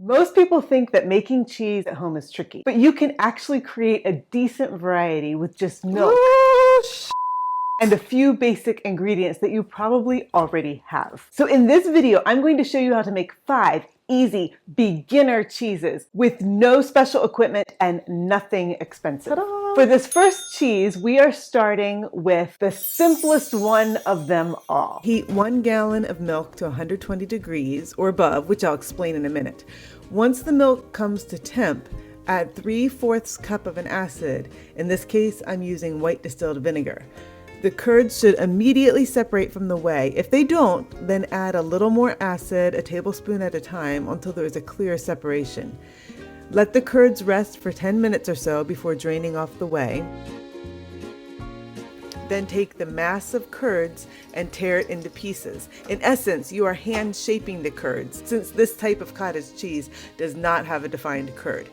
Most people think that making cheese at home is tricky, but you can actually create a decent variety with just milk and a few basic ingredients that you probably already have. So in this video, I'm going to show you how to make 5 easy beginner cheeses with no special equipment and nothing expensive. Ta-da! For this first cheese, we are starting with the simplest one of them all. Heat 1 gallon of milk to 120 degrees or above, which I'll explain in a minute. Once the milk comes to temp, add 3/4 cup of an acid. In this case, I'm using white distilled vinegar. The curds should immediately separate from the whey. If they don't, then add a little more acid, a tablespoon at a time, until there is a clear separation. Let the curds rest for 10 minutes or so before draining off the whey. Then take the mass of curds and tear it into pieces. In essence, you are hand shaping the curds, since this type of cottage cheese does not have a defined curd.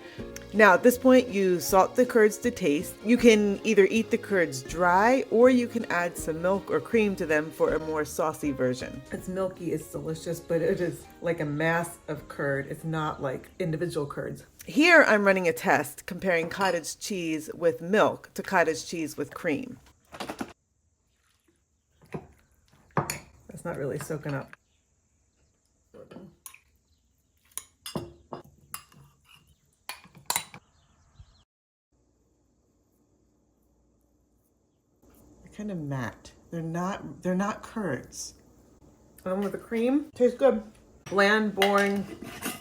Now at this point, you salt the curds to taste. You can either eat the curds dry or you can add some milk or cream to them for a more saucy version. It's milky, it's delicious, but it is like a mass of curd. It's not like individual curds. Here I'm running a test comparing cottage cheese with milk to cottage cheese with cream. It's not really soaking up. Kind of matte. They're not curds. And with the cream, Tastes good. bland, boring.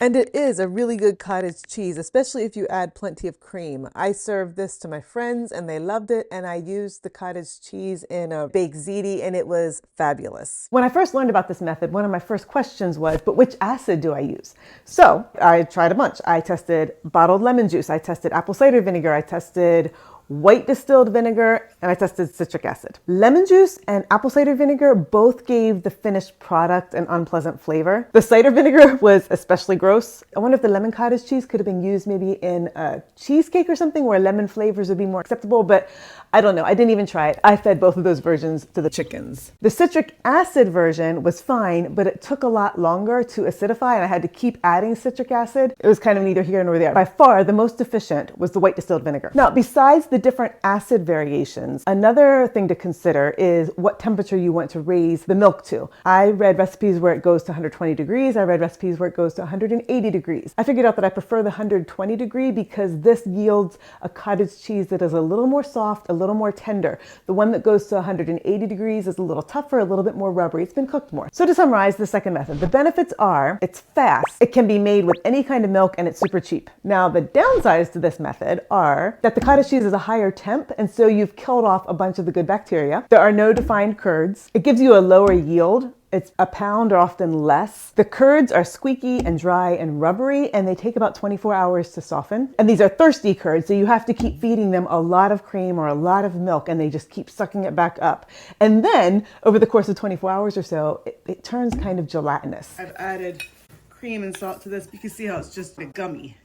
And it is a really good cottage cheese, especially if you add plenty of cream. I served this to my friends and they loved it, and I used the cottage cheese in a baked ziti and it was fabulous. When I first learned about this method, one of my first questions was, but which acid do I use? So I tried a bunch. I tested bottled lemon juice, I tested apple cider vinegar, I tested white distilled vinegar, and I tested citric acid. Lemon juice and apple cider vinegar both gave the finished product an unpleasant flavor. The cider vinegar was especially gross. I wonder if the lemon cottage cheese could have been used maybe in a cheesecake or something where lemon flavors would be more acceptable, but I don't know. I didn't even try it. I fed both of those versions to the chickens. The citric acid version was fine, but it took a lot longer to acidify and I had to keep adding citric acid. It was kind of neither here nor there. By far, the most efficient was the white distilled vinegar. Now, besides the different acid variations, another thing to consider is what temperature you want to raise the milk to. I read recipes where it goes to 120 degrees. I read recipes where it goes to 180 degrees. I figured out that I prefer the 120 degree because this yields a cottage cheese that is a little more soft, a little more tender. The one that goes to 180 degrees is a little tougher, a little bit more rubbery. It's been cooked more. So to summarize the second method, the benefits are it's fast, it can be made with any kind of milk, and it's super cheap. Now the downsides to this method are that the cottage cheese is a higher temp, and so you've killed off a bunch of the good bacteria. There are no defined curds. It gives you a lower yield. It's a pound or often less. The curds are squeaky and dry and rubbery, and they take about 24 hours to soften. And these are thirsty curds, so you have to keep feeding them a lot of cream or a lot of milk, and they just keep sucking it back up. And then, over the course of 24 hours or so, it turns kind of gelatinous. I've added cream and salt to this. You can see how it's just a gummy.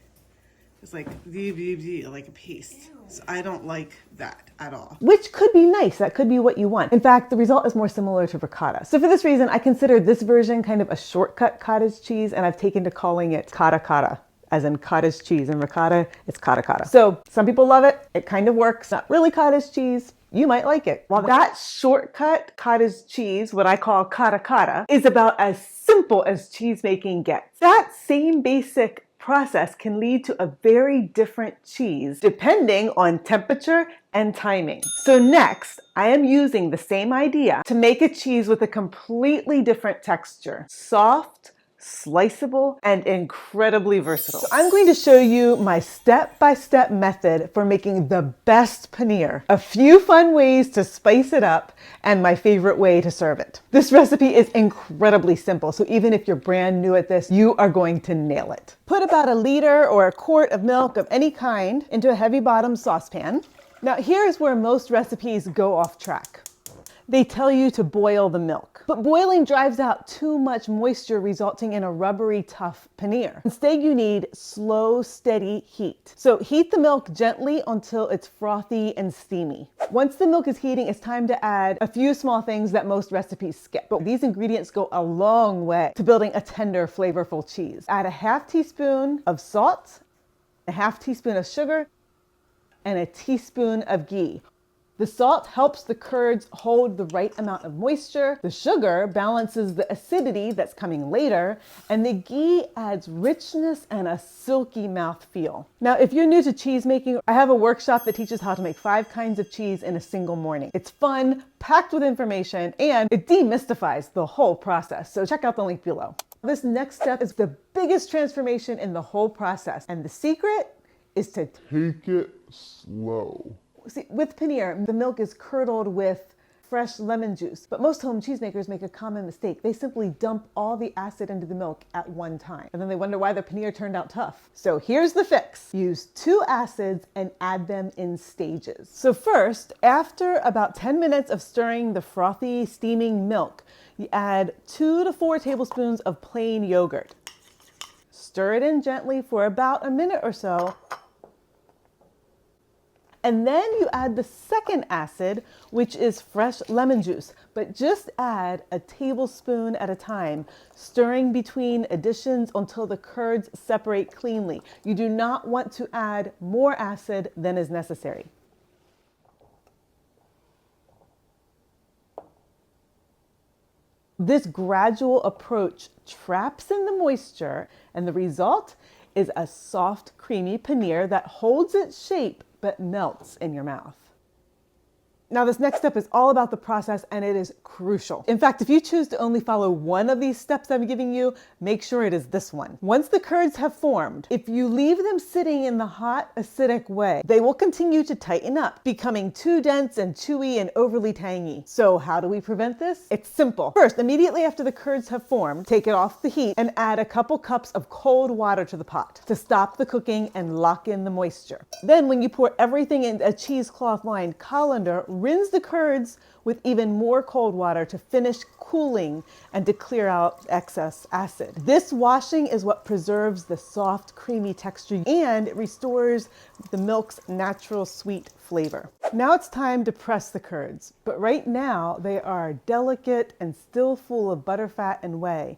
It's like like a paste. So I don't like that at all. Which could be nice. That could be what you want. In fact, the result is more similar to ricotta. So for this reason, I consider this version kind of a shortcut cottage cheese, and I've taken to calling it cotta cotta, as in cottage cheese. And ricotta, it's cotta cotta. So some people love it. It kind of works. Not really cottage cheese. You might like it. While that shortcut cottage cheese, what I call cotta cotta, is about as simple as cheese making gets. That same basic process can lead to a very different cheese depending on temperature and timing. So next, I am using the same idea to make a cheese with a completely different texture. Soft, sliceable, and incredibly versatile. So I'm going to show you my step-by-step method for making the best paneer, a few fun ways to spice it up, and my favorite way to serve it. This recipe is incredibly simple, so even if you're brand new at this, you are going to nail it. Put about 1 liter or a quart of milk of any kind into a heavy bottom saucepan. Now here's where most recipes go off track. They tell you to boil the milk, but boiling drives out too much moisture, resulting in a rubbery, tough paneer. Instead, you need slow, steady heat. So heat the milk gently until it's frothy and steamy. Once the milk is heating, it's time to add a few small things that most recipes skip. But these ingredients go a long way to building a tender, flavorful cheese. Add a half teaspoon of salt, a half teaspoon of sugar, and a teaspoon of ghee. The salt helps the curds hold the right amount of moisture. The sugar balances the acidity that's coming later, and the ghee adds richness and a silky mouthfeel. Now, if you're new to cheese making, I have a workshop that teaches how to make 5 kinds of cheese in a single morning. It's fun, packed with information, and it demystifies the whole process. So check out the link below. This next step is the biggest transformation in the whole process, and the secret is to take it slow. see, with paneer, the milk is curdled with fresh lemon juice, but most home cheesemakers make a common mistake. They simply dump all the acid into the milk at one time, and then they wonder why their paneer turned out tough. So here's the fix. Use 2 acids and add them in stages. So first, after about 10 minutes of stirring the frothy, steaming milk, you add 2 to 4 tablespoons of plain yogurt. Stir it in gently for about a minute or so. And then you add the second acid, which is fresh lemon juice, but just add a tablespoon at a time, stirring between additions until the curds separate cleanly. You do not want to add more acid than is necessary. This gradual approach traps in the moisture, and the result is a soft, creamy paneer that holds its shape but melts in your mouth. Now, this next step is all about the process, and it is crucial. In fact, if you choose to only follow one of these steps I'm giving you, make sure it is this one. Once the curds have formed, if you leave them sitting in the hot, acidic way, they will continue to tighten up, becoming too dense and chewy and overly tangy. So how do we prevent this? It's simple. First, immediately after the curds have formed, take it off the heat and add a couple cups of cold water to the pot to stop the cooking and lock in the moisture. Then when you pour everything in a cheesecloth lined colander, rinse the curds with even more cold water to finish cooling and to clear out excess acid. This washing is what preserves the soft, creamy texture, and it restores the milk's natural sweet flavor. Now it's time to press the curds, but right now they are delicate and still full of butterfat and whey.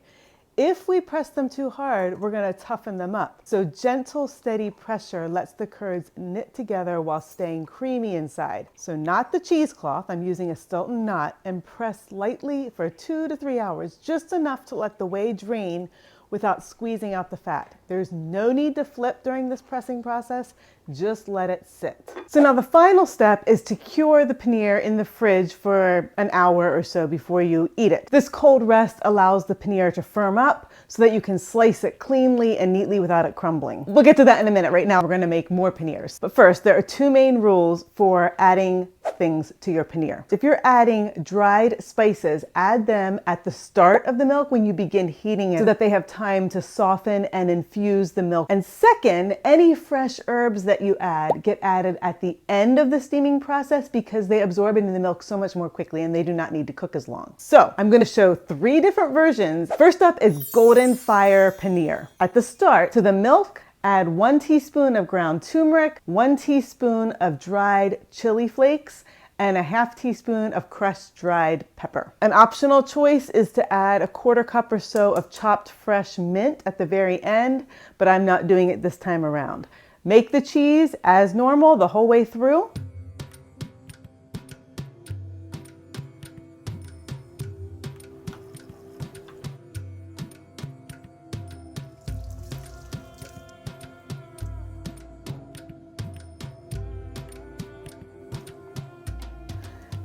If we press them too hard, we're going to toughen them up. So gentle, steady pressure lets the curds knit together while staying creamy inside. So not the cheesecloth, I'm using a Stilton knot, and press lightly for 2 to 3 hours, just enough to let the whey drain without squeezing out the fat. There's no need to flip during this pressing process, just let it sit. So now the final step is to cure the paneer in the fridge for an hour or so before you eat it. This cold rest allows the paneer to firm up so that you can slice it cleanly and neatly without it crumbling. We'll get to that in a minute. Right now we're gonna make more paneers. But first, there are 2 main rules for adding things to your paneer. If you're adding dried spices, add them at the start of the milk when you begin heating it so that they have time to soften and infuse the milk. And second, any fresh herbs that you add get added at the end of the steaming process because they absorb into the milk so much more quickly and they do not need to cook as long. So I'm going to show 3 different versions. First up is Golden Fire Paneer. At the start, to the milk, add 1 teaspoon of ground turmeric, 1 teaspoon of dried chili flakes, and a half teaspoon of crushed dried pepper. An optional choice is to add a 1/4 cup or so of chopped fresh mint at the very end, but I'm not doing it this time around. Make the cheese as normal the whole way through.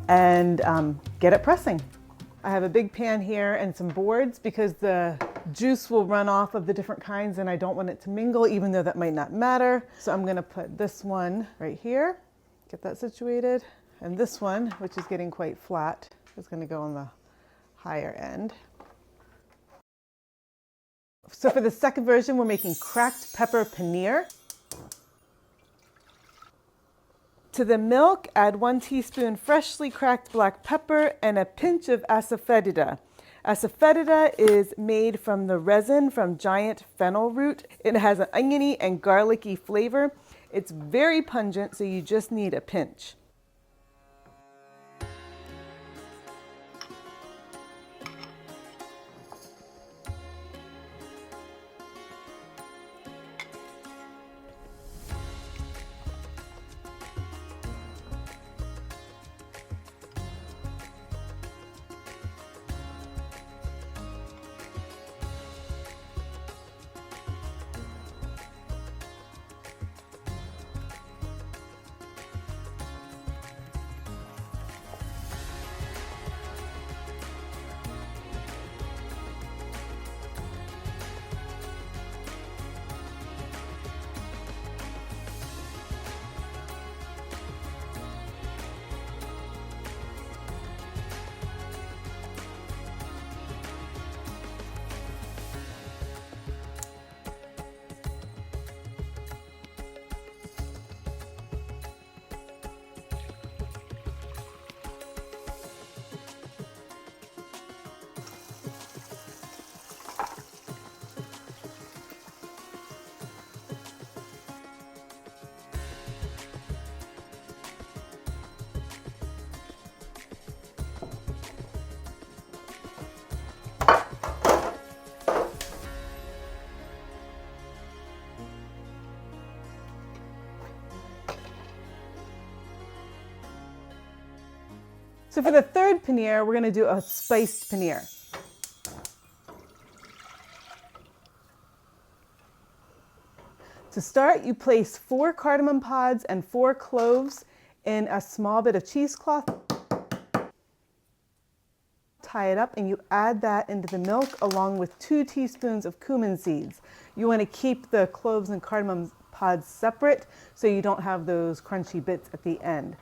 And get it pressing. I have a big pan here and some boards because the juice will run off of the different kinds and I don't want it to mingle, even though that might not matter. So I'm gonna put this one right here, get that situated. And this one, which is getting quite flat, is gonna go on the higher end. So for the second version, we're making cracked pepper paneer. To the milk, add 1 teaspoon freshly cracked black pepper and a pinch of asafoetida. Asafoetida is made from the resin from giant fennel root. It has an oniony and garlicky flavor. It's very pungent, so you just need a pinch. So for the third paneer, we're going to do a spiced paneer. To start, you place 4 cardamom pods and 4 cloves in a small bit of cheesecloth. Tie it up and you add that into the milk along with 2 teaspoons of cumin seeds. You want to keep the cloves and cardamom pods separate so you don't have those crunchy bits at the end.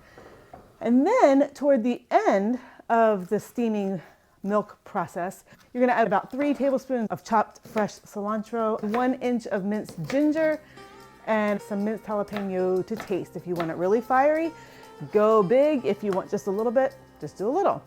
And then toward the end of the steaming milk process, you're going to add about 3 tablespoons of chopped fresh cilantro, 1 inch of minced ginger, and some minced jalapeno to taste. If you want it really fiery, go big. If you want just a little bit, just do a little.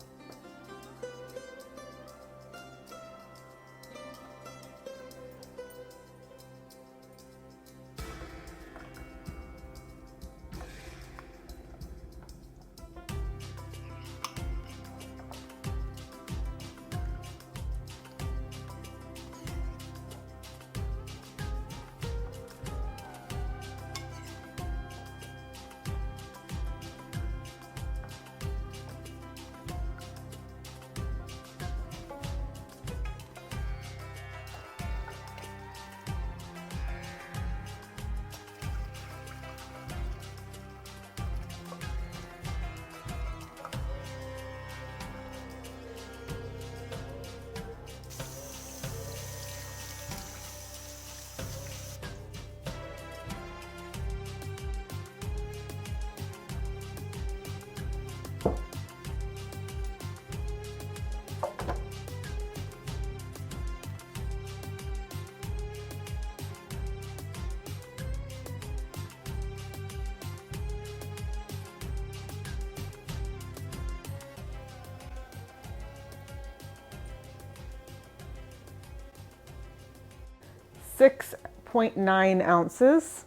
.9 ounces.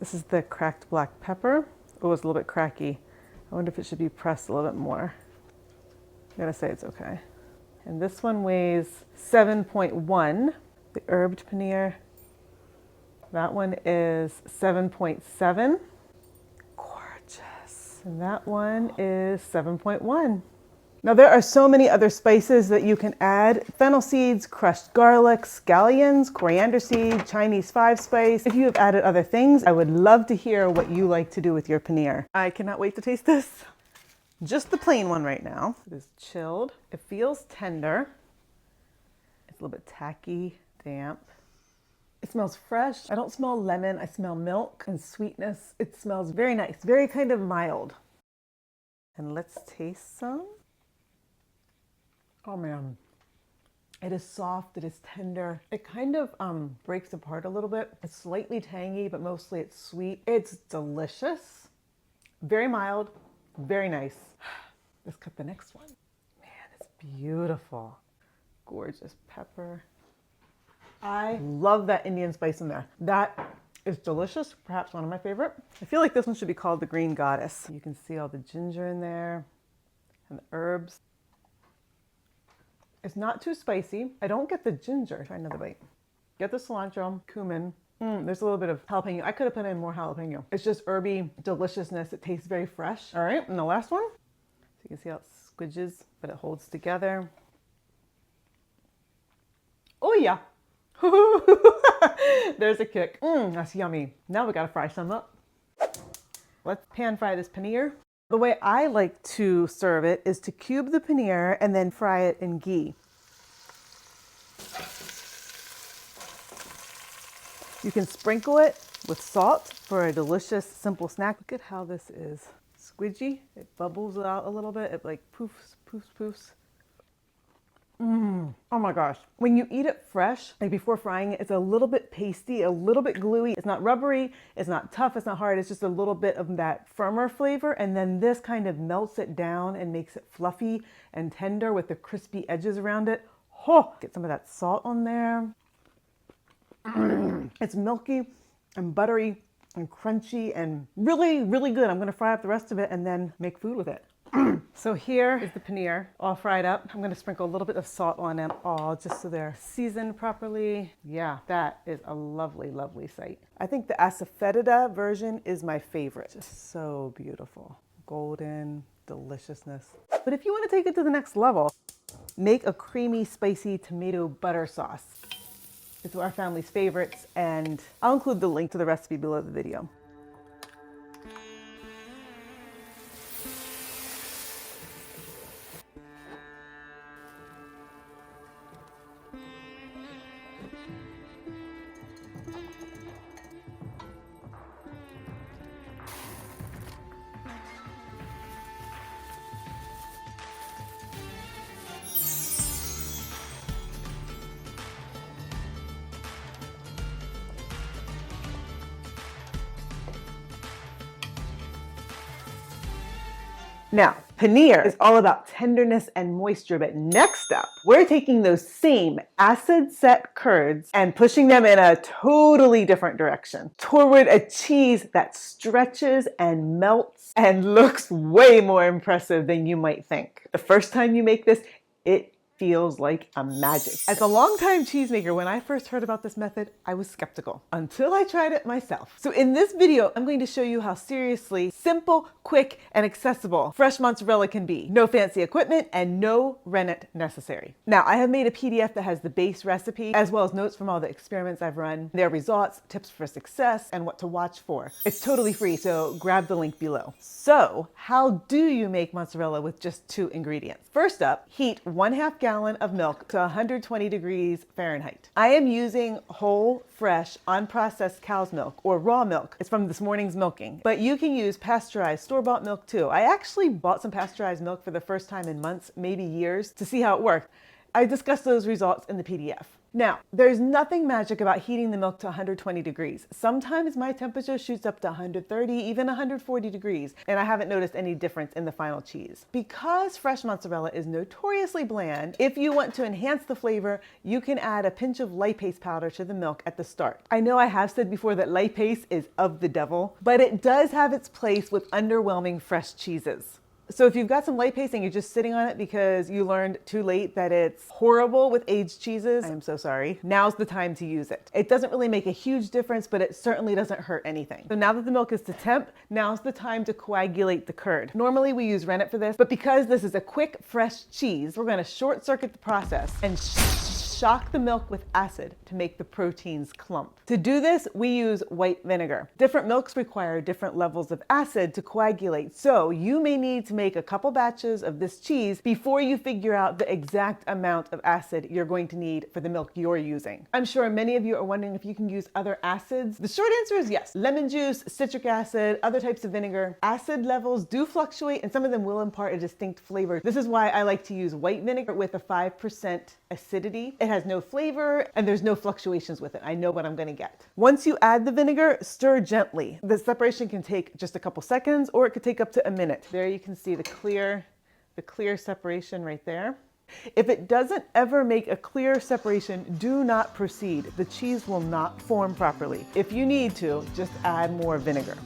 This is the cracked black pepper. Oh, it's a little bit cracky. I wonder if it should be pressed a little bit more. I gotta say it's okay. And this one weighs 7.1. The herbed paneer. That one is 7.7. Gorgeous. And that one is 7.1. Now there are so many other spices that you can add. Fennel seeds, crushed garlic, scallions, coriander seed, Chinese 5-spice. If you have added other things, I would love to hear what you like to do with your paneer. I cannot wait to taste this. Just the plain one right now. It is chilled. It feels tender. It's a little bit tacky, damp. It smells fresh. I don't smell lemon. I smell milk and sweetness. It smells very nice, very kind of mild. And let's taste some. Oh man, it is soft, it is tender. It kind of breaks apart a little bit. It's slightly tangy, but mostly it's sweet. It's delicious. Very mild, very nice. Let's cut the next one. Man, it's beautiful. Gorgeous pepper. I love that Indian spice in there. That is delicious, perhaps one of my favorite. I feel like this one should be called the Green Goddess. You can see all the ginger in there and the herbs. It's not too spicy. I don't get the ginger. Try another bite. Get the cilantro, cumin. There's a little bit of jalapeno. I could have put in more jalapeno. It's just herby deliciousness. It tastes very fresh. All right, and the last one. So you can see how it squidges, but it holds together. Oh yeah. There's a kick. That's yummy. Now we gotta fry some up. Let's pan fry this paneer. The way I like to serve it is to cube the paneer and then fry it in ghee. You can sprinkle it with salt for a delicious, simple snack. Look at how this is squidgy. It bubbles out a little bit. It like poofs, poofs, poofs. Oh my gosh. When you eat it fresh, like before frying it, it's a little bit pasty, a little bit gluey. It's not rubbery, it's not tough, it's not hard. It's just a little bit of that firmer flavor. And then this kind of melts it down and makes it fluffy and tender with the crispy edges around it. Oh, get some of that salt on there. It's milky and buttery and crunchy and really, really good. I'm gonna fry up the rest of it and then make food with it. So here is the paneer all fried up. I'm gonna sprinkle a little bit of salt on them all just so they're seasoned properly. Yeah, that is a lovely, lovely sight. I think the asafoetida version is my favorite. Just so beautiful. Golden deliciousness. But if you wanna take it to the next level, make a creamy, spicy tomato butter sauce. It's our family's favorites, and I'll include the link to the recipe below the video. Now, paneer is all about tenderness and moisture, but next up, we're taking those same acid-set curds and pushing them in a totally different direction, toward a cheese that stretches and melts and looks way more impressive than you might think. The first time you make this, it feels like a magic. As a longtime cheesemaker, when I first heard about this method, I was skeptical until I tried it myself. So in this video, I'm going to show you how seriously simple, quick, and accessible fresh mozzarella can be. No fancy equipment and no rennet necessary. Now, I have made a PDF that has the base recipe, as well as notes from all the experiments I've run, their results, tips for success, and what to watch for. It's totally free, so grab the link below. So, how do you make mozzarella with just 2 ingredients? First up, heat 1/2 gallon of milk to 120 degrees Fahrenheit. I am using whole, fresh, unprocessed cow's milk or raw milk. It's from this morning's milking, but you can use pasteurized store-bought milk too. I actually bought some pasteurized milk for the first time in months, maybe years, to see how it worked. I discussed those results in the PDF. Now, there's nothing magic about heating the milk to 120 degrees. Sometimes my temperature shoots up to 130, even 140 degrees, and I haven't noticed any difference in the final cheese. Because fresh mozzarella is notoriously bland, if you want to enhance the flavor, you can add a pinch of lipase powder to the milk at the start. I know I have said before that lipase is of the devil, but it does have its place with underwhelming fresh cheeses. So if you've got some lipase and you're just sitting on it because you learned too late that it's horrible with aged cheeses, I am so sorry. Now's the time to use it. It doesn't really make a huge difference, but it certainly doesn't hurt anything. So now that the milk is to temp, now's the time to coagulate the curd. Normally we use rennet for this, but because this is a quick, fresh cheese, we're gonna short circuit the process and shock the milk with acid to make the proteins clump. To do this, we use white vinegar. Different milks require different levels of acid to coagulate, so you may need to make a couple batches of this cheese before you figure out the exact amount of acid you're going to need for the milk you're using. I'm sure many of you are wondering if you can use other acids. The short answer is yes. Lemon juice, citric acid, other types of vinegar. Acid levels do fluctuate and some of them will impart a distinct flavor. This is why I like to use white vinegar with a 5% acidity. It has no flavor and there's no fluctuations with it. I know what I'm going to get. Once you add the vinegar, stir gently. The separation can take just a couple seconds or it could take up to a minute. There you can see the clear separation right there. If it doesn't ever make a clear separation, do not proceed. The cheese will not form properly. If you need to, just add more vinegar.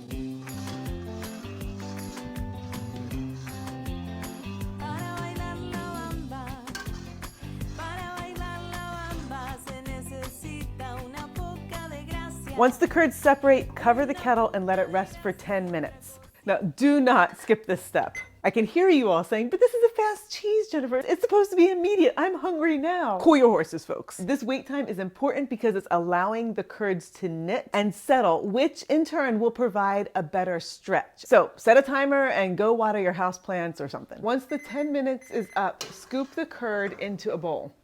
Once the curds separate, cover the kettle and let it rest for 10 minutes. Now, do not skip this step. I can hear you all saying, but this is a fast cheese, Jennifer. It's supposed to be immediate. I'm hungry now. Cool your horses, folks. This wait time is important because it's allowing the curds to knit and settle, which in turn will provide a better stretch. So set a timer and go water your houseplants or something. Once the 10 minutes is up, scoop the curd into a bowl.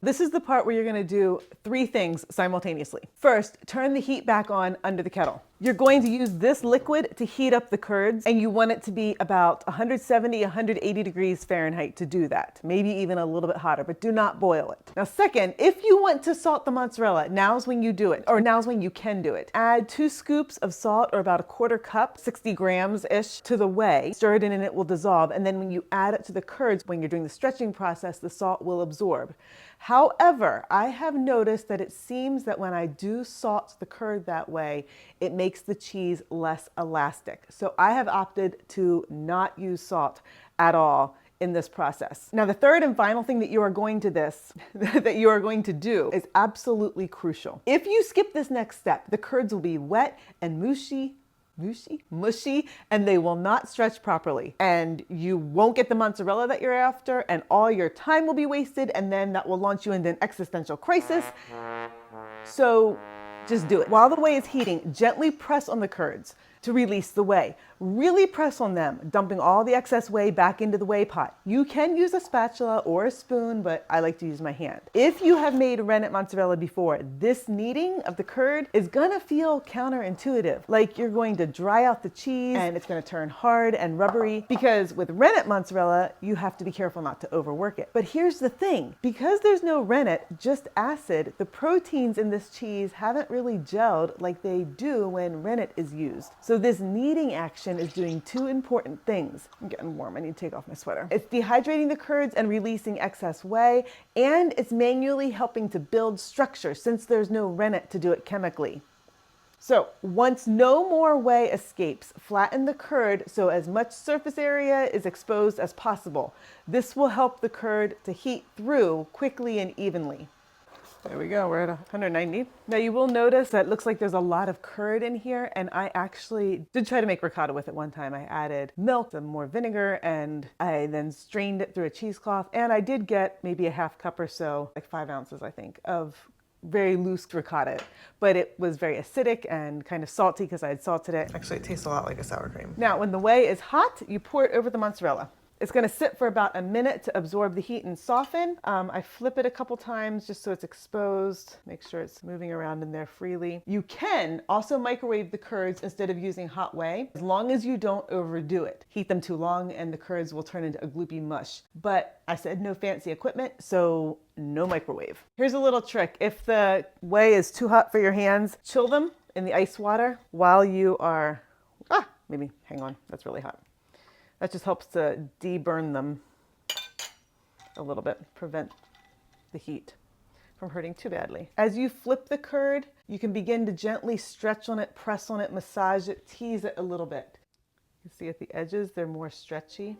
This is the part where you're going to do 3 things simultaneously. First, turn the heat back on under the kettle. You're going to use this liquid to heat up the curds, and you want it to be about 170, 180 degrees Fahrenheit to do that. Maybe even a little bit hotter, but do not boil it. Now, second, if you want to salt the mozzarella, now's when you do it, or now's when you can do it. Add 2 scoops of salt, or about a 1/4 cup, 60 grams-ish, to the whey. Stir it in and it will dissolve. And then when you add it to the curds, when you're doing the stretching process, the salt will absorb. However, I have noticed that it seems that when I do salt the curd that way, it makes the cheese less elastic. So I have opted to not use salt at all in this process. Now, the third and final thing that you are going to do is absolutely crucial. If you skip this next step, the curds will be wet and mushy, and they will not stretch properly. And you won't get the mozzarella that you're after, and all your time will be wasted, and then that will launch you into an existential crisis. So just do it. While the whey is heating, gently press on the curds to release the whey. Really press on them, dumping all the excess whey back into the whey pot. You can use a spatula or a spoon, but I like to use my hand. If you have made rennet mozzarella before, this kneading of the curd is gonna feel counterintuitive, like you're going to dry out the cheese and it's gonna turn hard and rubbery, because with rennet mozzarella, you have to be careful not to overwork it. But here's the thing, because there's no rennet, just acid, the proteins in this cheese haven't really gelled like they do when rennet is used. So this kneading action is doing 2 important things. I'm getting warm, I need to take off my sweater. It's dehydrating the curds and releasing excess whey, and it's manually helping to build structure since there's no rennet to do it chemically. So once no more whey escapes, flatten the curd so as much surface area is exposed as possible. This will help the curd to heat through quickly and evenly. There we go, we're at 190. Now you will notice that it looks like there's a lot of curd in here, and I actually did try to make ricotta with it one time. I added milk, some more vinegar, and I then strained it through a cheesecloth, and I did get maybe a 1/2 cup or so, like 5 ounces I think, of very loose ricotta, but it was very acidic and kind of salty because I had salted it. Actually, it tastes a lot like a sour cream. Now, when the whey is hot, you pour it over the mozzarella. It's going to sit for about a minute to absorb the heat and soften. I flip it a couple times just so it's exposed. Make sure it's moving around in there freely. You can also microwave the curds instead of using hot whey, as long as you don't overdo it. Heat them too long and the curds will turn into a gloopy mush. But I said no fancy equipment, so no microwave. Here's a little trick. If the whey is too hot for your hands, chill them in the ice water while you are, maybe, hang on, that's really hot. That just helps to deburn them a little bit, prevent the heat from hurting too badly. As you flip the curd, you can begin to gently stretch on it, press on it, massage it, tease it a little bit. You see at the edges, they're more stretchy.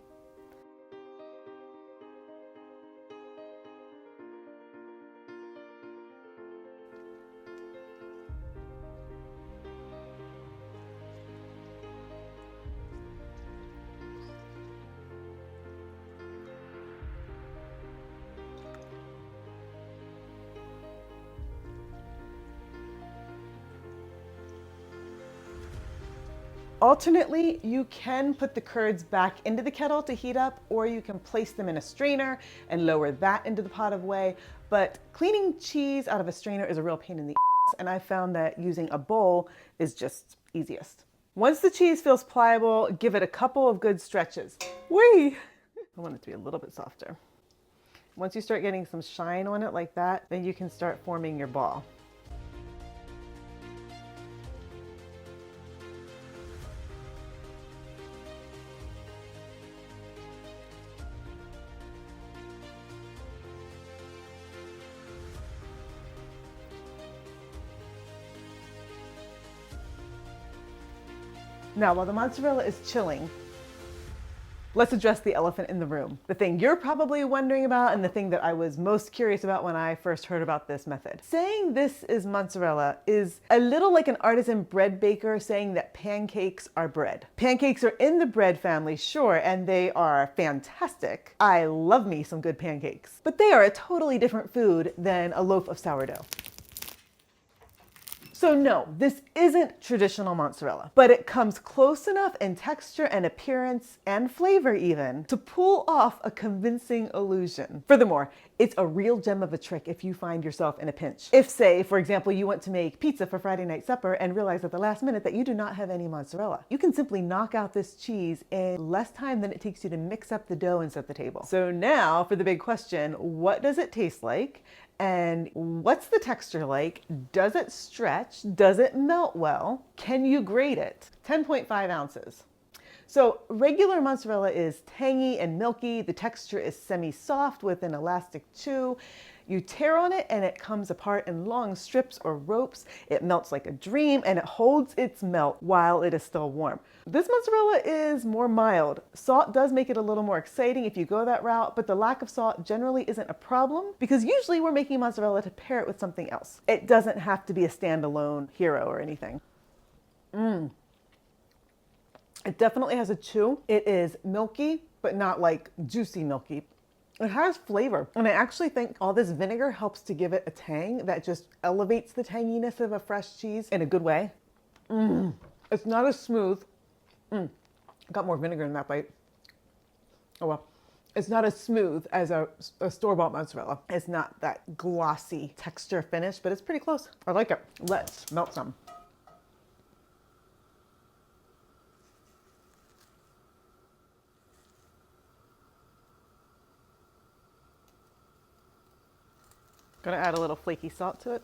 Alternately, you can put the curds back into the kettle to heat up, or you can place them in a strainer and lower that into the pot of whey. But cleaning cheese out of a strainer is a real pain in the ass, and I found that using a bowl is just easiest. Once the cheese feels pliable, give it a couple of good stretches. Whee! I want it to be a little bit softer. Once you start getting some shine on it like that, then you can start forming your ball. Now, while the mozzarella is chilling, let's address the elephant in the room. The thing you're probably wondering about and the thing that I was most curious about when I first heard about this method. Saying this is mozzarella is a little like an artisan bread baker saying that pancakes are bread. Pancakes are in the bread family, sure, and they are fantastic. I love me some good pancakes. But they are a totally different food than a loaf of sourdough. So no, this isn't traditional mozzarella, but it comes close enough in texture and appearance and flavor even to pull off a convincing illusion. Furthermore, it's a real gem of a trick if you find yourself in a pinch. If, say, for example, you want to make pizza for Friday night supper and realize at the last minute that you do not have any mozzarella, you can simply knock out this cheese in less time than it takes you to mix up the dough and set the table. So now for the big question, what does it taste like? And what's the texture like? Does it stretch? Does it melt well? Can you grate it? 10.5 ounces. So regular mozzarella is tangy and milky. The texture is semi-soft with an elastic chew. You tear on it and it comes apart in long strips or ropes. It melts like a dream and it holds its melt while it is still warm. This mozzarella is more mild. Salt does make it a little more exciting if you go that route, but the lack of salt generally isn't a problem because usually we're making mozzarella to pair it with something else. It doesn't have to be a standalone hero or anything. It definitely has a chew. It is milky, but not like juicy milky. It has flavor, and I actually think all this vinegar helps to give it a tang that just elevates the tanginess of a fresh cheese in a good way. It's not as smooth. Got more vinegar in that bite. Oh well. It's not as smooth as a store-bought mozzarella. It's not that glossy texture finish, but it's pretty close. I like it. Let's melt some. Gonna add a little flaky salt to it.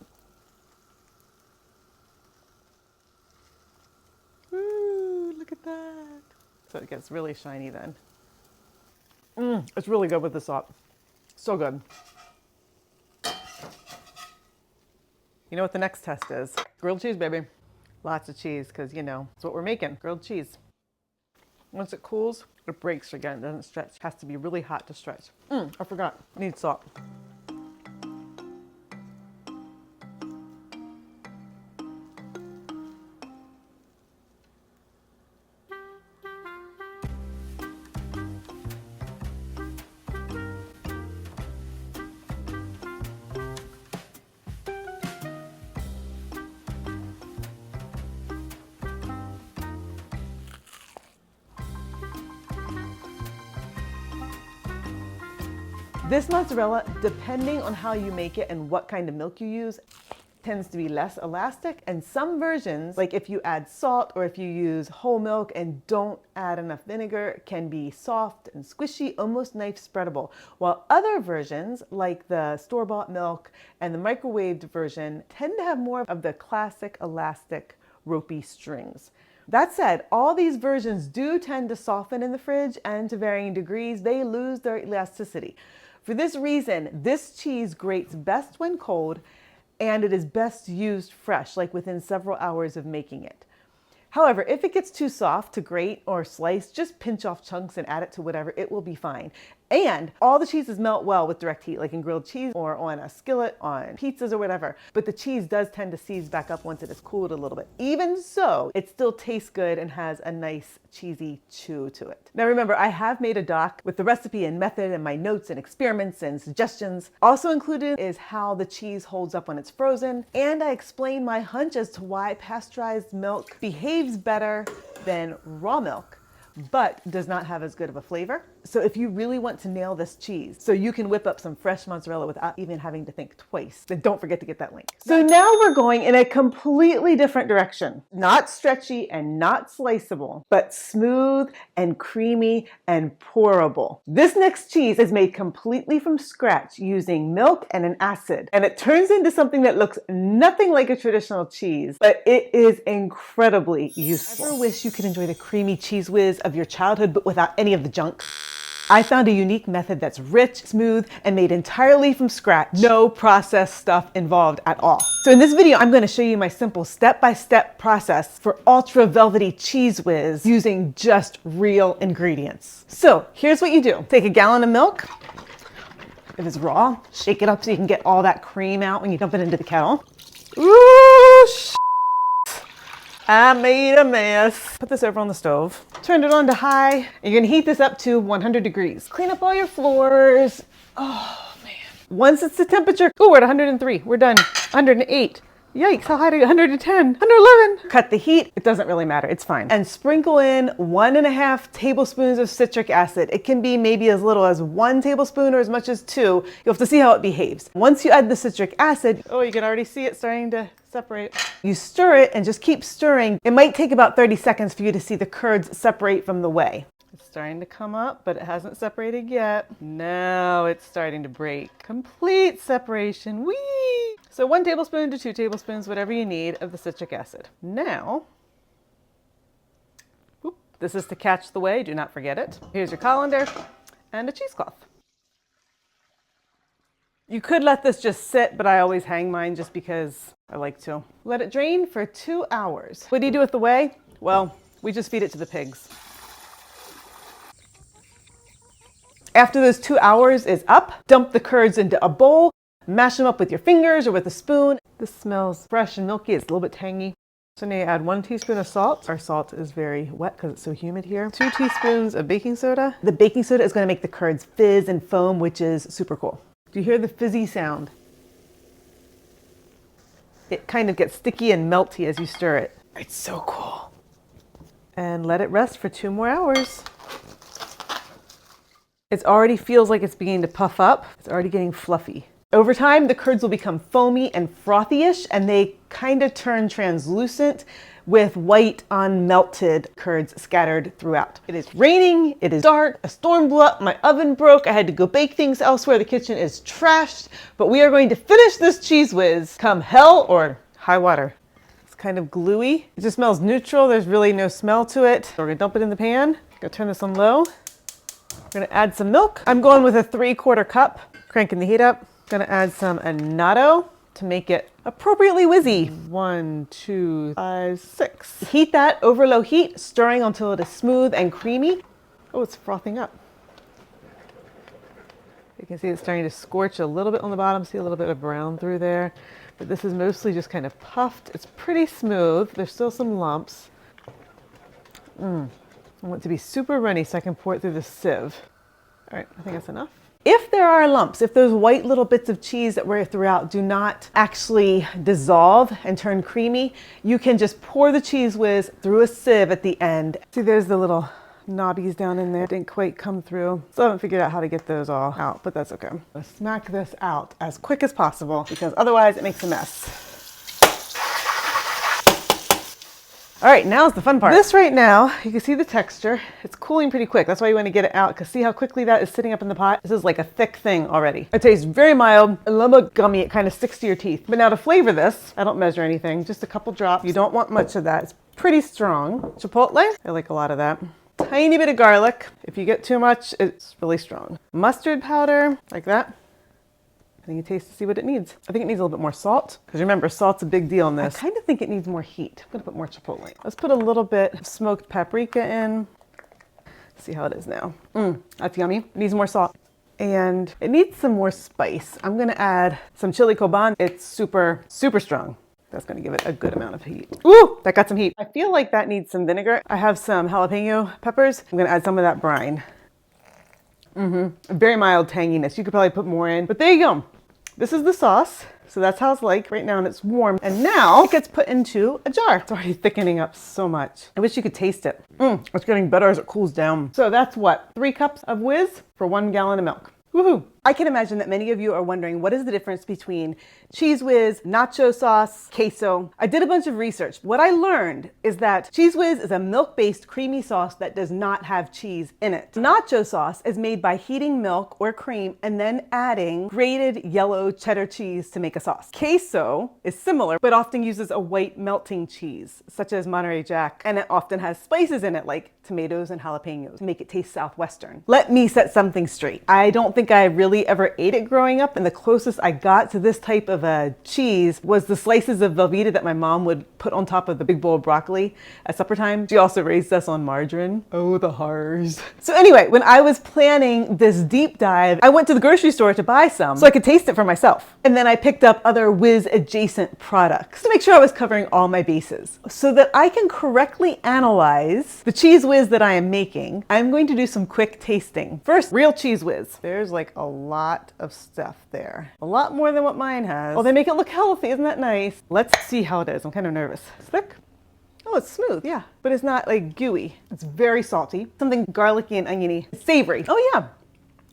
Ooh, look at that. So it gets really shiny then. It's really good with the salt. So good. You know what the next test is? Grilled cheese, baby. Lots of cheese, because you know, it's what we're making, grilled cheese. Once it cools, it breaks again, it doesn't stretch. It has to be really hot to stretch. I forgot, I need salt. This mozzarella, depending on how you make it and what kind of milk you use, tends to be less elastic, and some versions, like if you add salt or if you use whole milk and don't add enough vinegar, can be soft and squishy, almost knife spreadable, while other versions, like the store-bought milk and the microwaved version, tend to have more of the classic elastic ropey strings. That said, all these versions do tend to soften in the fridge, and to varying degrees, they lose their elasticity. For this reason, this cheese grates best when cold, and it is best used fresh, like within several hours of making it. However, if it gets too soft to grate or slice, just pinch off chunks and add it to whatever, it will be fine. And all the cheeses melt well with direct heat, like in grilled cheese or on a skillet, on pizzas or whatever. But the cheese does tend to seize back up once it is cooled a little bit. Even so, it still tastes good and has a nice cheesy chew to it. Now remember, I have made a doc with the recipe and method and my notes and experiments and suggestions. Also included is how the cheese holds up when it's frozen. And I explain my hunch as to why pasteurized milk behaves better than raw milk, but does not have as good of a flavor. So if you really want to nail this cheese, so you can whip up some fresh mozzarella without even having to think twice, then don't forget to get that link. So now we're going in a completely different direction. Not stretchy and not sliceable, but smooth and creamy and pourable. This next cheese is made completely from scratch using milk and an acid. And it turns into something that looks nothing like a traditional cheese, but it is incredibly useful. Ever wish you could enjoy the creamy cheese whiz of your childhood, but without any of the junk? I found a unique method that's rich, smooth, and made entirely from scratch. No processed stuff involved at all. So in this video, I'm going to show you my simple step-by-step process for ultra velvety cheese whiz using just real ingredients. So here's what you do. Take a gallon of milk. If it's raw, shake it up so you can get all that cream out when you dump it into the kettle. Ooh, I made a mess. Put this over on the stove. Turn it on to high. And you're gonna heat this up to 100 degrees. Clean up all your floors. Oh man. Once it's the temperature, we're at 103. We're done. 108. Yikes, how high do you? 110, 111. Cut the heat. It doesn't really matter. It's fine. And sprinkle in 1.5 tablespoons of citric acid. It can be maybe as little as 1 tablespoon or as much as 2. You'll have to see how it behaves. Once you add the citric acid, oh, you can already see it starting to separate. You stir it and just keep stirring. It might take about 30 seconds for you to see the curds separate from the whey. It's starting to come up, but it hasn't separated yet. Now it's starting to break. Complete separation. Whee! So 1 tablespoon to 2 tablespoons, whatever you need, of the citric acid. Now, this is to catch the whey. Do not forget it. Here's your colander and a cheesecloth. You could let this just sit, but I always hang mine just because I like to. Let it drain for 2 hours. What do you do with the whey? Well, we just feed it to the pigs. After those 2 hours is up, dump the curds into a bowl, mash them up with your fingers or with a spoon. This smells fresh and milky. It's a little bit tangy. So now you add 1 teaspoon of salt. Our salt is very wet because it's so humid here. 2 teaspoons of baking soda. The baking soda is going to make the curds fizz and foam, which is super cool. Do you hear the fizzy sound? It kind of gets sticky and melty as you stir it. It's so cool. And let it rest for 2 more hours. It already feels like it's beginning to puff up. It's already getting fluffy. Over time, the curds will become foamy and frothy-ish, and they kind of turn translucent with white unmelted curds scattered throughout. It is raining, it is dark, a storm blew up, my oven broke, I had to go bake things elsewhere, the kitchen is trashed, but we are going to finish this cheese whiz come hell or high water. It's kind of gluey. It just smells neutral, there's really no smell to it. So we're gonna dump it in the pan, go turn this on low. We're gonna add some milk. I'm going with a 3/4 cup, cranking the heat up. Gonna add some annatto to make it appropriately whizzy. 1, 2, 5, 6. Heat that over low heat, stirring until it is smooth and creamy. Oh, it's frothing up. You can see it's starting to scorch a little bit on the bottom. See a little bit of brown through there. But this is mostly just kind of puffed. It's pretty smooth. There's still some lumps. I want it to be super runny so I can pour it through the sieve. All right, I think that's enough. If there are lumps, if those white little bits of cheese that were throughout do not actually dissolve and turn creamy, you can just pour the cheese whiz through a sieve at the end. See, there's the little knobbies down in there. Didn't quite come through. Still haven't figured out how to get those all out, but that's okay. Let's smack this out as quick as possible because otherwise it makes a mess. All right, now's the fun part. This right now, you can see the texture. It's cooling pretty quick. That's why you want to get it out because see how quickly that is sitting up in the pot? This is like a thick thing already. It tastes very mild, a little bit gummy. It kind of sticks to your teeth. But now to flavor this, I don't measure anything, just a couple drops. You don't want much of that. It's pretty strong. Chipotle, I like a lot of that. Tiny bit of garlic. If you get too much, it's really strong. Mustard powder, like that. I think you taste to see what it needs. I think it needs a little bit more salt, because remember, salt's a big deal in this. I kind of think it needs more heat. I'm gonna put more chipotle. Let's put a little bit of smoked paprika in. See how it is now. That's yummy. It needs more salt. And it needs some more spice. I'm gonna add some chili coban. It's super, super strong. That's gonna give it a good amount of heat. Ooh, that got some heat. I feel like that needs some vinegar. I have some jalapeno peppers. I'm gonna add some of that brine. Very mild tanginess. You could probably put more in, but there you go. This is the sauce. So that's how it's like right now, and it's warm. And now it gets put into a jar. It's already thickening up so much. I wish you could taste it. It's getting better as it cools down. So that's what, 3 cups of whiz for 1 gallon of milk. Woohoo! I can imagine that many of you are wondering what is the difference between Cheez Whiz, nacho sauce, queso. I did a bunch of research. What I learned is that Cheez Whiz is a milk-based creamy sauce that does not have cheese in it. Nacho sauce is made by heating milk or cream and then adding grated yellow cheddar cheese to make a sauce. Queso is similar, but often uses a white melting cheese, such as Monterey Jack, and it often has spices in it like tomatoes and jalapenos to make it taste Southwestern. Let me set something straight. I don't think I really ever ate it growing up, and the closest I got to this type of a cheese was the slices of Velveeta that my mom would put on top of the big bowl of broccoli at supper time. She also raised us on margarine. Oh, the horrors. So anyway, when I was planning this deep dive, I went to the grocery store to buy some so I could taste it for myself. And then I picked up other Whiz adjacent products to make sure I was covering all my bases. So that I can correctly analyze the Cheez Whiz that I am making, I'm going to do some quick tasting. First, real Cheez Whiz. There's like a lot of stuff there. A lot more than what mine has. Oh, they make it look healthy. Isn't that nice? Let's see how it is. I'm kind of nervous. It's thick. Oh, it's smooth, yeah. But it's not like gooey. It's very salty. Something garlicky and oniony. It's savory. Oh yeah.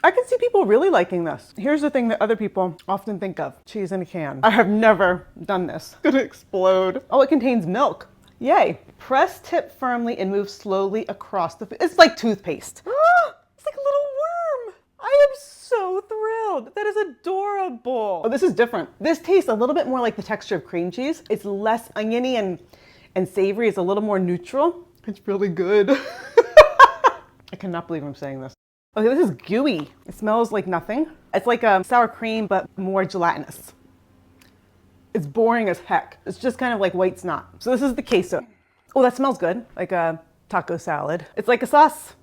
I can see people really liking this. Here's the thing that other people often think of. Cheese in a can. I have never done this. It's gonna explode. Oh, it contains milk. Yay. Press tip firmly and move slowly across the, it's like toothpaste. It's like a little worm. I am so thrilled. That is adorable. Oh, this is different. This tastes a little bit more like the texture of cream cheese. It's less oniony and savory. It's a little more neutral. It's really good. I cannot believe I'm saying this. Okay, this is gooey. It smells like nothing. It's like a sour cream, but more gelatinous. It's boring as heck. It's just kind of like white snot. So this is the queso. Oh, that smells good. Like a taco salad. It's like a sauce.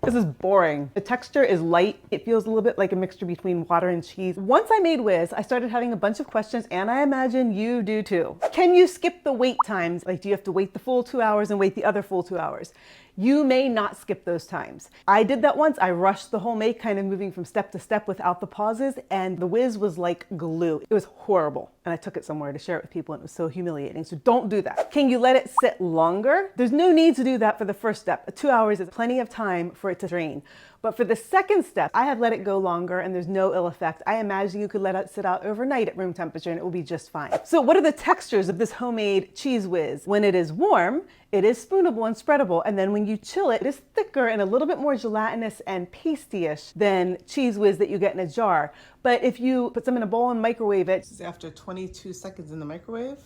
This is boring. The texture is light. It feels a little bit like a mixture between water and cheese. Once I made Whiz, I started having a bunch of questions, and I imagine you do too. Can you skip the wait times? Like, do you have to wait the full 2 hours and wait the other full 2 hours? You may not skip those times. I did that once. I rushed the whole make, kind of moving from step to step without the pauses, and the Whiz was like glue. It was horrible. And I took it somewhere to share it with people, and it was so humiliating. So don't do that. Can you let it sit longer? There's no need to do that for the first step. 2 hours is plenty of time for it to drain. But for the second step, I have let it go longer and there's no ill effect. I imagine you could let it sit out overnight at room temperature and it will be just fine. So what are the textures of this homemade Cheez Whiz? When it is warm, it is spoonable and spreadable. And then when you chill it, it is thicker and a little bit more gelatinous and pasty-ish than Cheez Whiz that you get in a jar. But if you put some in a bowl and microwave it, This is after 22 seconds in the microwave.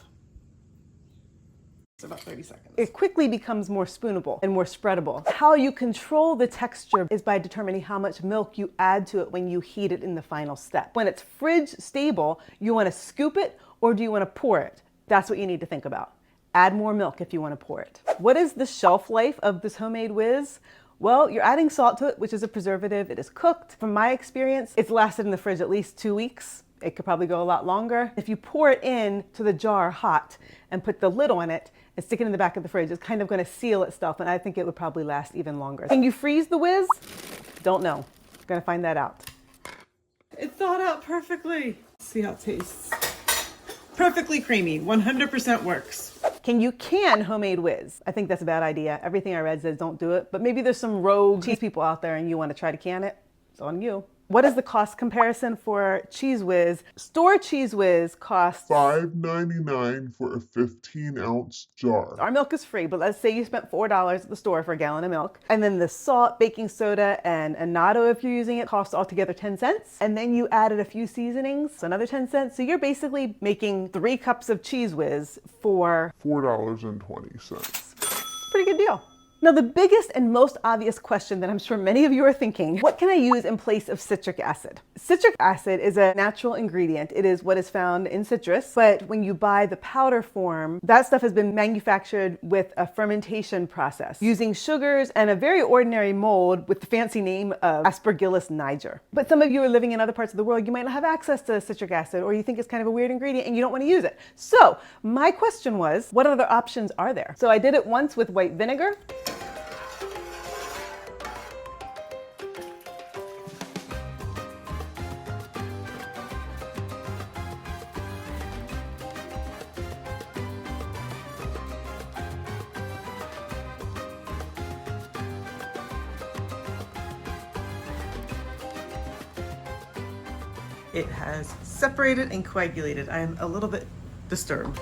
It's about 30 seconds. it quickly becomes more spoonable and more spreadable. How you control the texture is by determining how much milk you add to it when you heat it in the final step. When it's fridge stable, you want to scoop it or do you want to pour it? That's what you need to think about. Add more milk if you want to pour it. What is the shelf life of this homemade Whiz? Well, you're adding salt to it, which is a preservative. It is cooked. From my experience, it's lasted in the fridge at least 2 weeks. It could probably go a lot longer. If you pour it into the jar hot and put the lid on it and stick it in the back of the fridge, it's kind of going to seal itself, and I think it would probably last even longer. Can you freeze the Whiz? Don't know. Gonna find that out. It thawed out perfectly. See how it tastes. Perfectly creamy, 100% works. Can you can homemade Whiz? I think that's a bad idea. Everything I read says don't do it, but maybe there's some rogue cheese people out there and you want to try to can it. It's on you. What is the cost comparison for Cheez Whiz? Store Cheez Whiz costs $5.99 for a 15-ounce jar. Our milk is free, but let's say you spent $4 at the store for a gallon of milk. And then the salt, baking soda, and annatto, if you're using it, costs altogether 10 cents. And then you added a few seasonings, so another 10 cents. So you're basically making 3 cups of Cheez Whiz for $4.20. pretty good deal. Now, the biggest and most obvious question that I'm sure many of you are thinking, what can I use in place of citric acid? Citric acid is a natural ingredient. It is what is found in citrus, but when you buy the powder form, that stuff has been manufactured with a fermentation process using sugars and a very ordinary mold with the fancy name of Aspergillus niger. But some of you are living in other parts of the world, you might not have access to citric acid, or you think it's kind of a weird ingredient and you don't want to use it. So my question was, what other options are there? So I did it once with white vinegar. It has separated and coagulated. I am a little bit disturbed.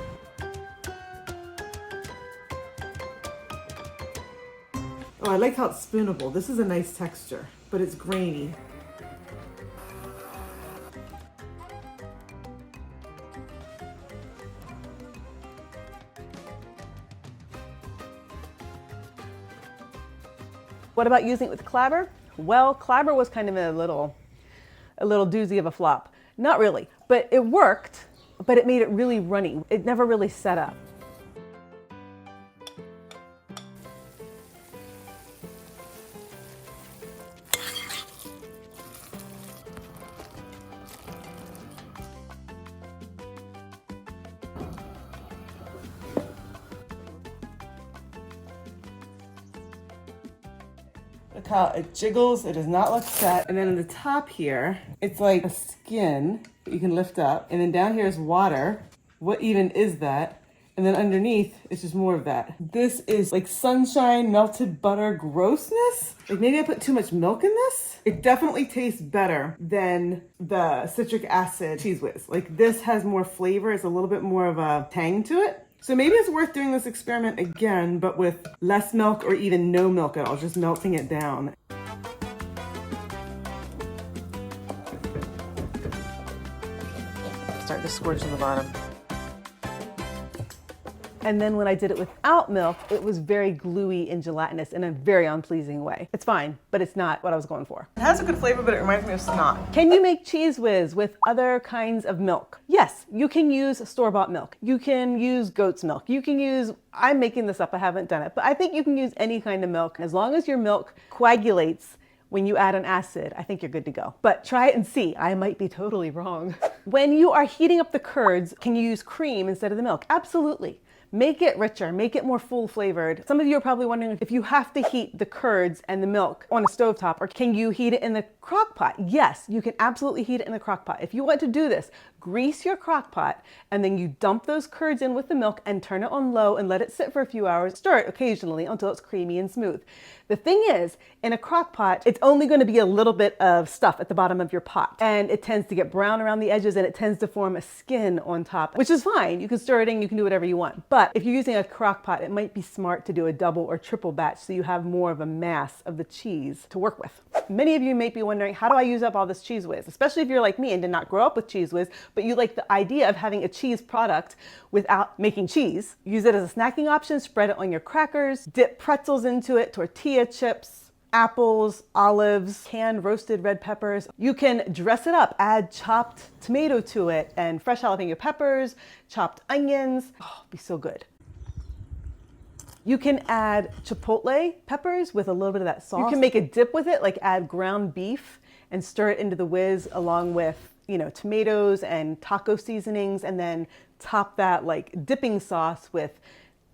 Oh, I like how it's spoonable. This is a nice texture, but it's grainy. What about using it with clabber? Well, clabber was kind of a little doozy of a flop. Not really, but it worked, but it made it really runny. It never really set up. Look how it jiggles, it does not look set. And then in the top here, it's like a skin that you can lift up. And then down here is water. What even is that? And then underneath, it's just more of that. This is like sunshine, melted butter grossness. Like maybe I put too much milk in this. It definitely tastes better than the citric acid Cheez Whiz. Like this has more flavor. It's a little bit more of a tang to it. So maybe it's worth doing this experiment again, but with less milk or even no milk at all, just melting it down. Start to squirt to the bottom. And then when I did it without milk, it was very gluey and gelatinous in a very unpleasing way. It's fine, but it's not what I was going for. It has a good flavor, but it reminds me of snot. Can you make Cheez Whiz with other kinds of milk? Yes, you can use store-bought milk. You can use goat's milk. You can use, I'm making this up, I haven't done it, but I think you can use any kind of milk. As long as your milk coagulates when you add an acid, I think you're good to go. But try it and see, I might be totally wrong. When you are heating up the curds, can you use cream instead of the milk? Absolutely. Make it richer, make it more full flavored. Some of you are probably wondering if you have to heat the curds and the milk on a stovetop, or can you heat it in the crock pot? Yes, you can absolutely heat it in the crock pot. If you want to do this, grease your crock pot and then you dump those curds in with the milk and turn it on low and let it sit for a few hours. Stir it occasionally until it's creamy and smooth. The thing is, in a crock pot, it's only going to be a little bit of stuff at the bottom of your pot, and it tends to get brown around the edges and it tends to form a skin on top, which is fine. You can stir it in, you can do whatever you want. But if you're using a crock pot, it might be smart to do a double or triple batch so you have more of a mass of the cheese to work with. Many of you may be wondering, how do I use up all this Cheez Whiz? Especially if you're like me and did not grow up with Cheez Whiz, but you like the idea of having a cheese product without making cheese. Use it as a snacking option, spread it on your crackers, dip pretzels into it, tortilla chips, apples, olives, canned roasted red peppers. You can dress it up, add chopped tomato to it and fresh jalapeno peppers, chopped onions. Oh, it'd be so good. You can add chipotle peppers with a little bit of that sauce. You can make a dip with it, like add ground beef and stir it into the whiz along with, you know, tomatoes and taco seasonings, and then top that like dipping sauce with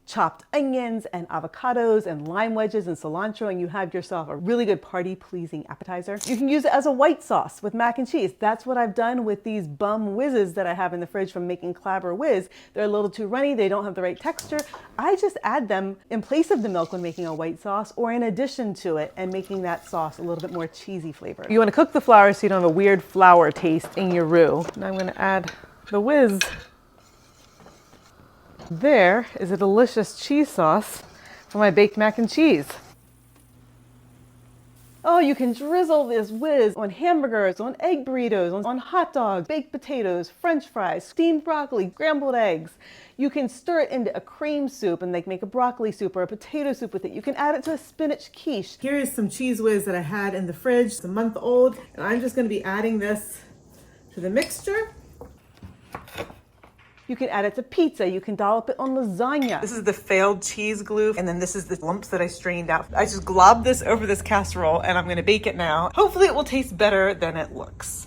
chopped onions and avocados and lime wedges and cilantro, and you have yourself a really good party-pleasing appetizer. You can use it as a white sauce with mac and cheese. That's what I've done with these bum whizzes that I have in the fridge from making Clabber Whiz. They're a little too runny, they don't have the right texture. I just add them in place of the milk when making a white sauce or in addition to it and making that sauce a little bit more cheesy flavor. You want to cook the flour so you don't have a weird flour taste in your roux. Now I'm going to add the whiz. There is a delicious cheese sauce for my baked mac and cheese. Oh, you can drizzle this whiz on hamburgers, on egg burritos, on hot dogs, baked potatoes, french fries, steamed broccoli, scrambled eggs. You can stir it into a cream soup and like make a broccoli soup or a potato soup with it. You can add it to a spinach quiche. Here is some Cheez Whiz that I had in the fridge. It's a month old, and I'm just going to be adding this to the mixture. You can add it to pizza. You can dollop it on lasagna. This is the failed cheese glue, and then this is the lumps that I strained out. I just globbed this over this casserole, and I'm gonna bake it now. Hopefully it will taste better than it looks.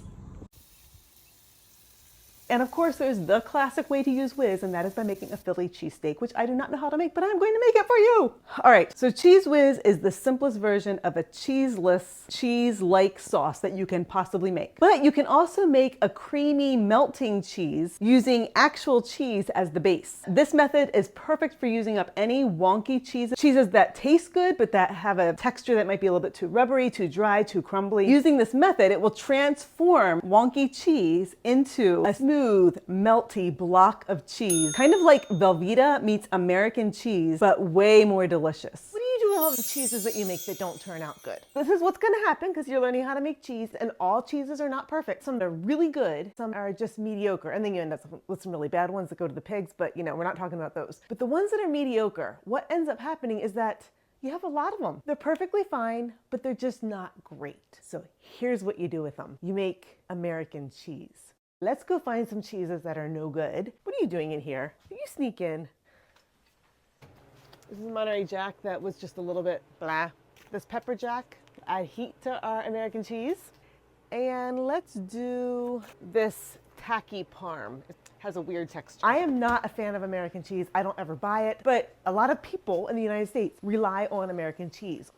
And of course, there's the classic way to use whiz, and that is by making a Philly cheesesteak, which I do not know how to make, but I'm going to make it for you. All right, so Cheez Whiz is the simplest version of a cheeseless, cheese-like sauce that you can possibly make. But you can also make a creamy melting cheese using actual cheese as the base. This method is perfect for using up any wonky cheeses that taste good, but that have a texture that might be a little bit too rubbery, too dry, too crumbly. Using this method, it will transform wonky cheese into a smooth, melty block of cheese. Kind of like Velveeta meets American cheese, but way more delicious. What do you do with all the cheeses that you make that don't turn out good? This is what's gonna happen because you're learning how to make cheese, and all cheeses are not perfect. Some are really good, some are just mediocre, and then you end up with some really bad ones that go to the pigs, but you know, we're not talking about those. But the ones that are mediocre, what ends up happening is that you have a lot of them. They're perfectly fine, but they're just not great. So here's what you do with them. You make American cheese. Let's go find some cheeses that are no good. What are you doing in here? You sneak in. This is Monterey Jack that was just a little bit blah. This pepper jack, add heat to our American cheese. And let's do this tacky parm. It has a weird texture. I am not a fan of American cheese. I don't ever buy it, but a lot of people in the United States rely on American cheese.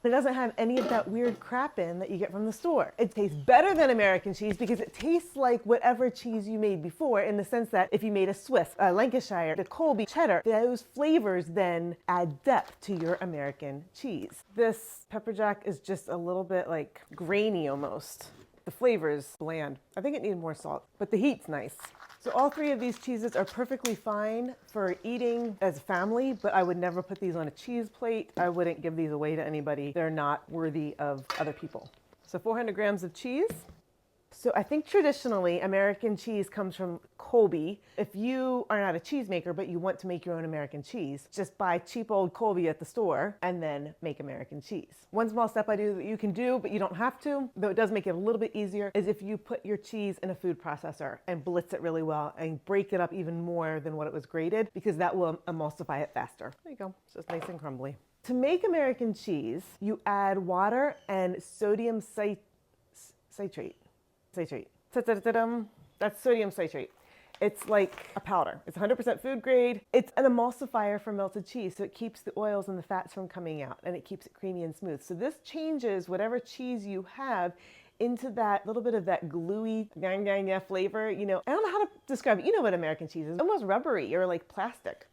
It doesn't have any of that weird crap in that you get from the store. It tastes better than American cheese because it tastes like whatever cheese you made before, in the sense that if you made a Swiss, a Lancashire, the Colby, cheddar, those flavors then add depth to your American cheese. This pepper jack is just a little bit like grainy almost. The flavor is bland. I think it needed more salt, but the heat's nice. So all three of these cheeses are perfectly fine for eating as a family, but I would never put these on a cheese plate. I wouldn't give these away to anybody. They're not worthy of other people. So 400 grams of cheese. So I think traditionally American cheese comes from Colby. If you are not a cheesemaker, but you want to make your own American cheese, just buy cheap old Colby at the store and then make American cheese. One small step I do that you can do, but you don't have to, though it does make it a little bit easier, is if you put your cheese in a food processor and blitz it really well and break it up even more than what it was grated, because that will emulsify it faster. There you go, it's just nice and crumbly. To make American cheese, you add water and sodium citrate. That's sodium citrate. It's like a powder. It's 100% food grade. It's an emulsifier for melted cheese, so it keeps the oils and the fats from coming out, and it keeps it creamy and smooth. So this changes whatever cheese you have into that little bit of that gluey flavor. You know, I don't know how to describe it. You know what American cheese is. Almost rubbery or like plastic.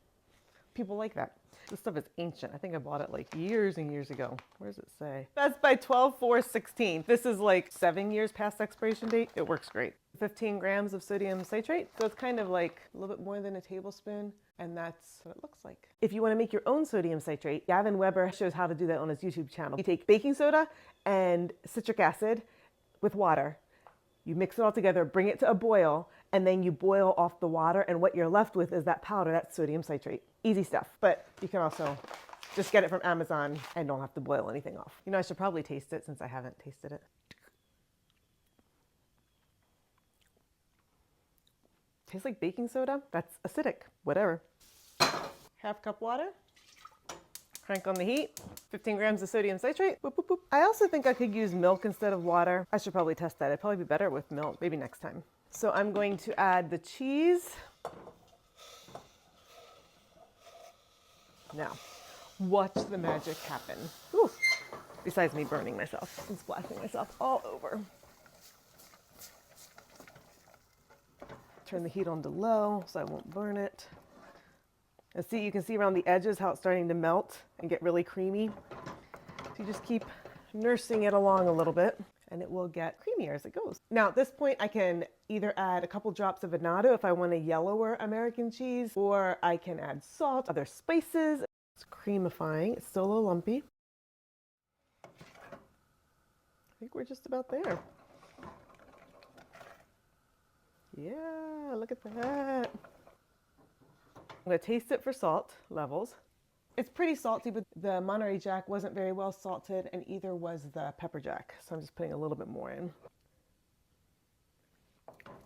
People like that. This stuff is ancient. I think I bought it like years and years ago. Where does it say? That's by 12/4/16. This is like 7 years past expiration date. It works great. 15 grams of sodium citrate. So it's kind of like a little bit more than a tablespoon. And that's what it looks like. If you want to make your own sodium citrate, Gavin Weber shows how to do that on his YouTube channel. You take baking soda and citric acid with water. You mix it all together, bring it to a boil, and then you boil off the water, and what you're left with is that powder, that's sodium citrate. Easy stuff, but you can also just get it from Amazon and don't have to boil anything off. You know, I should probably taste it since I haven't tasted it. Tastes like baking soda. That's acidic, whatever. Half cup water. Crank on the heat, 15 grams of sodium citrate. Boop, boop, boop. I also think I could use milk instead of water. I should probably test that. It'd probably be better with milk, maybe next time. So I'm going to add the cheese. Now, watch the magic happen. Ooh. Besides me burning myself and splashing myself all over. Turn the heat on to low so I won't burn it. And see, you can see around the edges how it's starting to melt and get really creamy. So you just keep nursing it along a little bit and it will get creamier as it goes. Now at this point I can either add a couple drops of annatto if I want a yellower American cheese, or I can add salt, other spices. It's creamifying, it's still a little lumpy. I think we're just about there. Yeah, look at that. I'm gonna taste it for salt levels. It's pretty salty, but the Monterey Jack wasn't very well salted, and either was the pepper jack. So I'm just putting a little bit more in.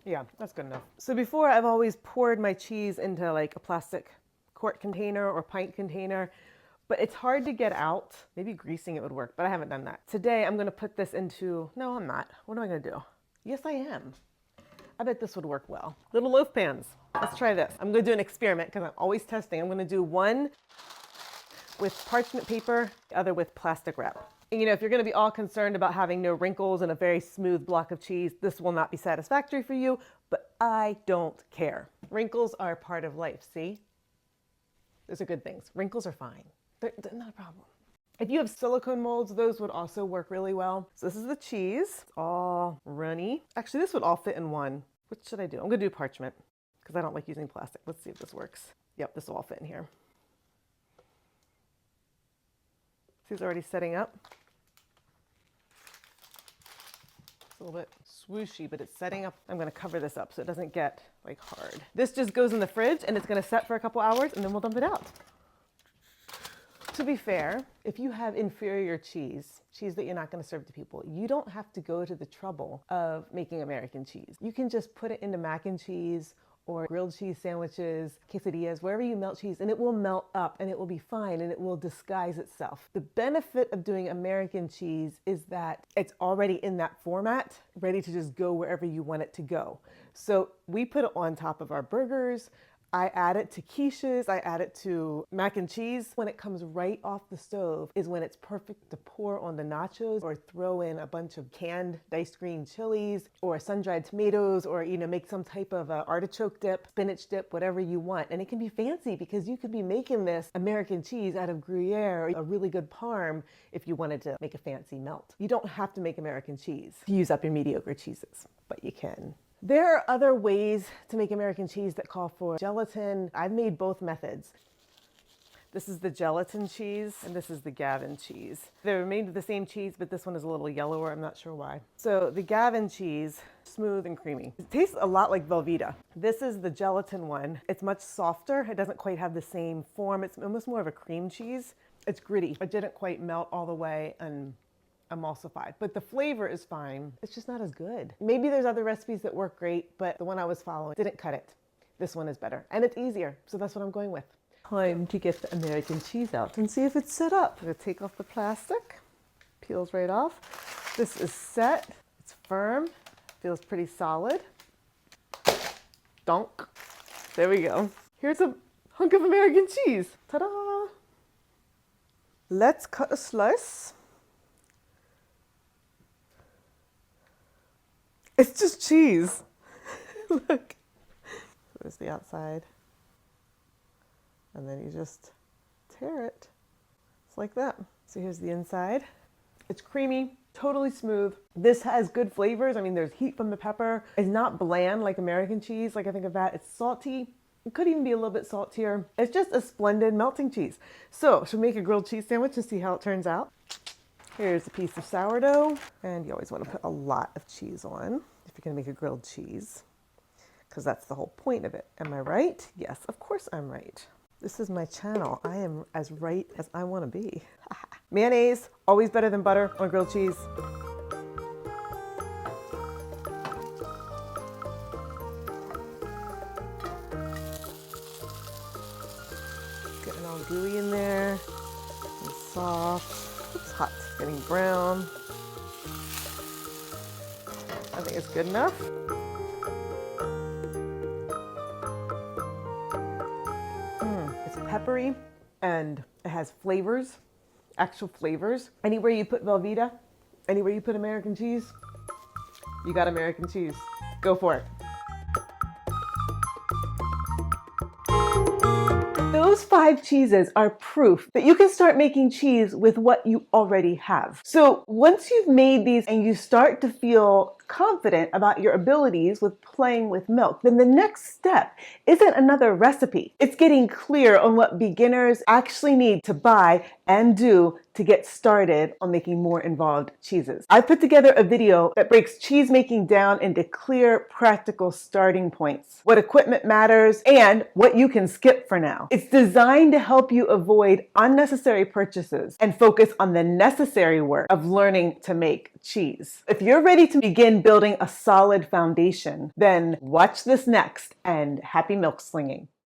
Yeah, that's good enough. So before, I've always poured my cheese into like a plastic quart container or pint container, but it's hard to get out. Maybe greasing it would work, but I haven't done that. Today, I'm gonna put this into, no, I'm not. What am I gonna do? Yes, I am. I bet this would work well. Little loaf pans. Let's try this. I'm gonna do an experiment because I'm always testing. I'm gonna do one with parchment paper, the other with plastic wrap. And, you know, if you're going to be all concerned about having no wrinkles and a very smooth block of cheese, this will not be satisfactory for you, but I don't care. Wrinkles are part of life, see? Those are good things. Wrinkles are fine. They're not a problem. If you have silicone molds, those would also work really well. So this is the cheese, it's all runny. Actually, this would all fit in one. What should I do? I'm gonna do parchment because I don't like using plastic. Let's see if this works. Yep, this will all fit in here. See, it's already setting up. It's a little bit swooshy, but it's setting up. I'm gonna cover this up so it doesn't get like hard. This just goes in the fridge and it's gonna set for a couple hours and then we'll dump it out. To be fair, if you have inferior cheese that you're not going to serve to people, you don't have to go to the trouble of making American cheese. You can just put it into mac and cheese or grilled cheese sandwiches, quesadillas, wherever you melt cheese, and it will melt up and it will be fine and it will disguise itself. The benefit of doing American cheese is that it's already in that format, ready to just go wherever you want it to go. So we put it on top of our burgers. I add it to quiches, I add it to mac and cheese. When it comes right off the stove is when it's perfect to pour on the nachos or throw in a bunch of canned diced green chilies or sun-dried tomatoes or, you know, make some type of artichoke dip, spinach dip, whatever you want. And it can be fancy because you could be making this American cheese out of Gruyere or a really good Parm if you wanted to make a fancy melt. You don't have to make American cheese to use up your mediocre cheeses, but you can. There are other ways to make American cheese that call for gelatin. I've made both methods. This is the gelatin cheese and this is the Gavin cheese. They're made of the same cheese, but this one is a little yellower. I'm not sure why. So the Gavin cheese, smooth and creamy. It tastes a lot like Velveeta. This is the gelatin one. It's much softer. It doesn't quite have the same form. It's almost more of a cream cheese. It's gritty. It didn't quite melt all the way and emulsified, but the flavor is fine. It's just not as good. Maybe there's other recipes that work great, but the one I was following didn't cut it. This one is better and it's easier, so that's what I'm going with. Time to get the American cheese out and see if it's set up. I'm gonna take off the plastic, peels right off. This is set, it's firm, feels pretty solid. Donk. There we go. Here's a hunk of American cheese. Ta-da! Let's cut a slice. It's just cheese. Look. There's the outside. And then you just tear it. It's like that. So here's the inside. It's creamy, totally smooth. This has good flavors. I mean, there's heat from the pepper. It's not bland like American cheese, like I think of that. It's salty. It could even be a little bit saltier. It's just a splendid melting cheese. So should we make a grilled cheese sandwich to see how it turns out? Here's a piece of sourdough, and you always want to put a lot of cheese on if you're going to make a grilled cheese, because that's the whole point of it. Am I right? Yes, of course I'm right. This is my channel. I am as right as I want to be. Mayonnaise, always better than butter on grilled cheese. Getting all gooey in there and soft. It's hot, getting brown. I think it's good enough. It's peppery and it has flavors, actual flavors. Anywhere you put Velveeta, anywhere you put American cheese, you got American cheese. Go for it. Those 5 cheeses are proof that you can start making cheese with what you already have. So once you've made these and you start to feel confident about your abilities with playing with milk, then the next step isn't another recipe. It's getting clear on what beginners actually need to buy and do to get started on making more involved cheeses. I put together a video that breaks cheese making down into clear, practical starting points, what equipment matters, and what you can skip for now. It's designed to help you avoid unnecessary purchases and focus on the necessary work of learning to make cheese. If you're ready to begin building a solid foundation, then watch this next and happy milk slinging.